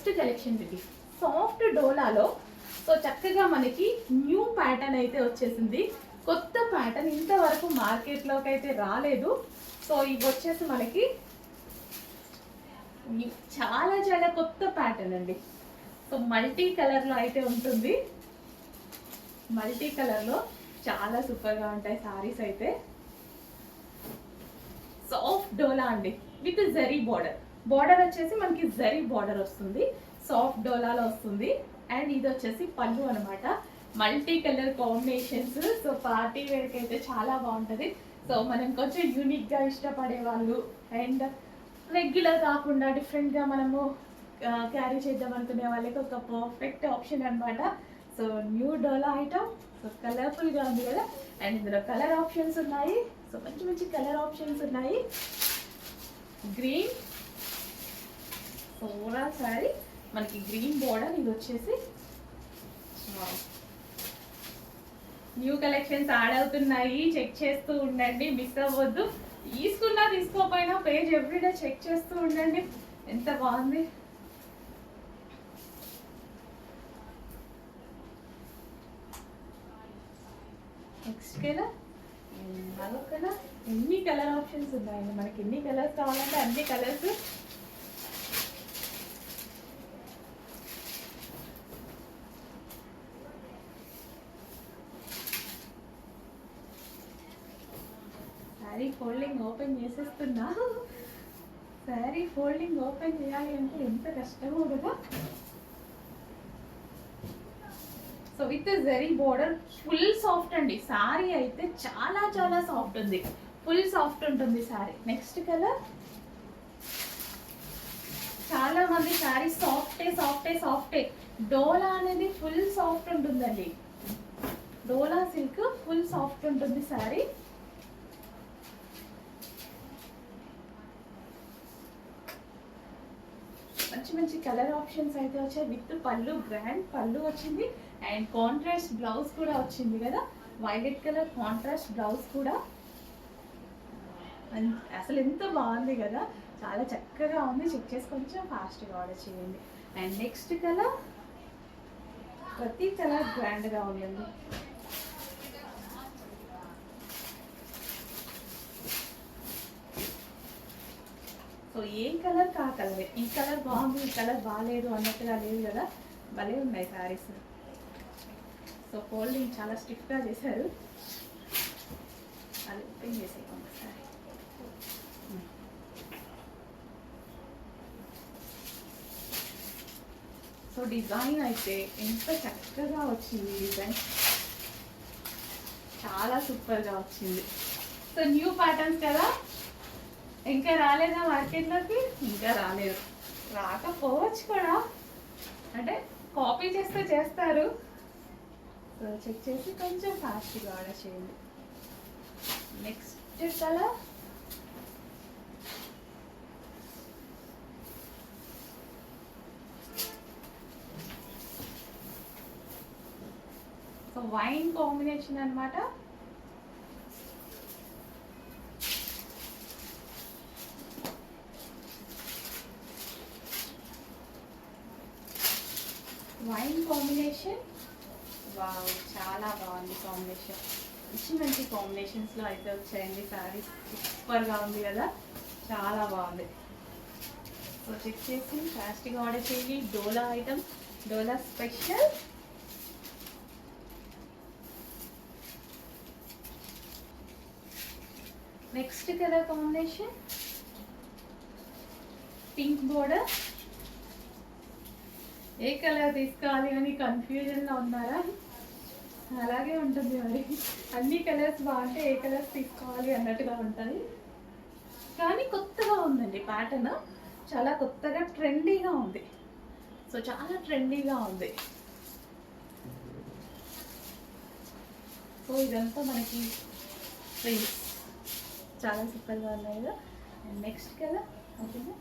Next collection ఇది soft డోలాలో. So చక్కగా మనకి న్యూ ప్యాటర్న్ అయితే వచ్చేసింది. కొత్త ప్యాటర్న్ ఇంతవరకు మార్కెట్లోకి అయితే రాలేదు. సో ఇవి వచ్చేసి మనకి చాలా చాలా కొత్త ప్యాటర్న్ అండి. సో మల్టీ కలర్లో అయితే ఉంటుంది. మల్టీ కలర్లో చాలా సూపర్గా ఉంటాయి సారీస్ అయితే. సాఫ్ట్ డోలా అండి విత్ జరీ బార్డర్. బార్డర్ వచ్చేసి మనకి జరీ బార్డర్ వస్తుంది, సాఫ్ట్ డోలాలో వస్తుంది. అండ్ ఇది వచ్చేసి పళ్ళు అనమాట. Multi colour combinations. So party వేర్కి అయితే చాలా బాగుంటుంది. సో మనం కొంచెం యూనిక్గా ఇష్టపడే వాళ్ళు అండ్ రెగ్యులర్ కాకుండా డిఫరెంట్గా మనము క్యారీ చేద్దాం అనుకునే వాళ్ళకి ఒక పర్ఫెక్ట్ ఆప్షన్ అనమాట. సో న్యూ డోలా ఐటమ్. సో కలర్ఫుల్గా ఉంది కదా. అండ్ ఇందులో కలర్ ఆప్షన్స్ ఉన్నాయి. సో మంచి మంచి కలర్ ఆప్షన్స్ ఉన్నాయి. గ్రీన్. సో ఓవరాల్ శారీ మనకి గ్రీన్ బోర్డర్. ఇది వచ్చేసి న్యూ కలెక్షన్స్ యాడ్ అవుతున్నాయి, చెక్ చేస్తూ ఉండండి, మిస్ అవ్వద్దు. తీసుకున్నా తీసుకోపోయినా పేజ్ ఎవ్రీడే చెక్ చేస్తూ ఉండండి. ఎంత బాగుంది. నెక్స్ట్ కలర్ మరొక కలర్. ఎన్ని కలర్ ఆప్షన్స్ ఉన్నాయండి మనకి. ఎన్ని కలర్స్ కావాలంటే అన్ని కలర్స్. శారీ ఫోల్డింగ్ ఓపెన్ చేసేస్తున్నా. శారీ ఫోల్డింగ్ ఓపెన్ చేయాలి అంటే ఎంత కష్టమో కదా. So with zari border. Full soft అండి శారీ అయితే. చాలా చాలా సాఫ్ట్ ఉంది. ఫుల్ సాఫ్ట్ ఉంటుంది శారీ. Next colour. చాలా మంది శారీ సాఫ్టే సాఫ్టే సాఫ్టే. డోలా అనేది ఫుల్ సాఫ్ట్ ఉంటుందండి. డోలా సిల్క్ ఫుల్ సాఫ్ట్ ఉంటుంది శారీ. మంచి మంచి కలర్ ఆప్షన్స్ అయితే వచ్చాయి. విత్ పళ్ళు, గ్రాండ్ పళ్ళు వచ్చింది. అండ్ కాంట్రాస్ట్ బ్లౌజ్ కూడా వచ్చింది కదా. వైలెట్ కలర్ కాంట్రాస్ట్ బ్లౌజ్ కూడా. అసలు ఎంత బాగుంది కదా. చాలా చక్కగా ఉంది. చెక్ చేసి కొంచెం ఫాస్ట్గా ఆర్డర్ చేయండి. And next colour. ప్రతి కలర్ గ్రాండ్గా ఉందండి. సో ఏ కలర్ కా కలరే. ఈ కలర్ బాగుంది, ఈ కలర్ బాగాలేదు అన్నట్టుగా లేదు కదా. భలే ఉన్నాయి శారీస్. సో ఫోల్డింగ్ చాలా స్టిఫ్గా చేశారు. అది ఓపెన్ చేసేయకుండా సారీ. సో డిజైన్ అయితే ఎంత చక్కగా వచ్చింది. డిజైన్ చాలా సూపర్గా వచ్చింది. సో న్యూ ప్యాటర్న్స్ కదా. ఇంకా రాలేదా మార్కెట్లోకి? ఇంకా రాలేదు. రాకపోవచ్చు కూడా, అంటే కాపీ చేస్తే చేస్తారు. సో చెక్ చేసి కొంచెం ఫాస్ట్గా ఆర్డర్ చేయండి. Next colour. So wine combination అనమాట. Wine combination. వావ్, చాలా బాగుంది కాంబినేషన్. మంచి మంచి కాంబినేషన్స్లో అయితే వచ్చాయండి శారీస్. సూపర్గా ఉంది కదా. చాలా బాగుంది. సో చెక్ చేసి ఫాస్ట్గా ఆర్డర్ చేయండి. డోలా ఐటమ్, డోలా special. Next colour combination pink border. ఏ కలర్ తీసుకోవాలి అని కన్ఫ్యూజన్లో ఉన్నారా? అలాగే ఉంటుంది మరి. అన్ని కలర్స్ బాగుంటే ఏ కలర్స్ తీసుకోవాలి అన్నట్టుగా ఉంటుంది. కానీ కొత్తగా ఉందండి ప్యాటర్న్. చాలా కొత్తగా ట్రెండీగా ఉంది. సో చాలా ట్రెండీగా ఉంది. సో ఇదంతా మనకి ప్రింట్స్ చాలా సూపర్గా ఉన్నాయి కదా. నెక్స్ట్ కలర్ ఓకేనా.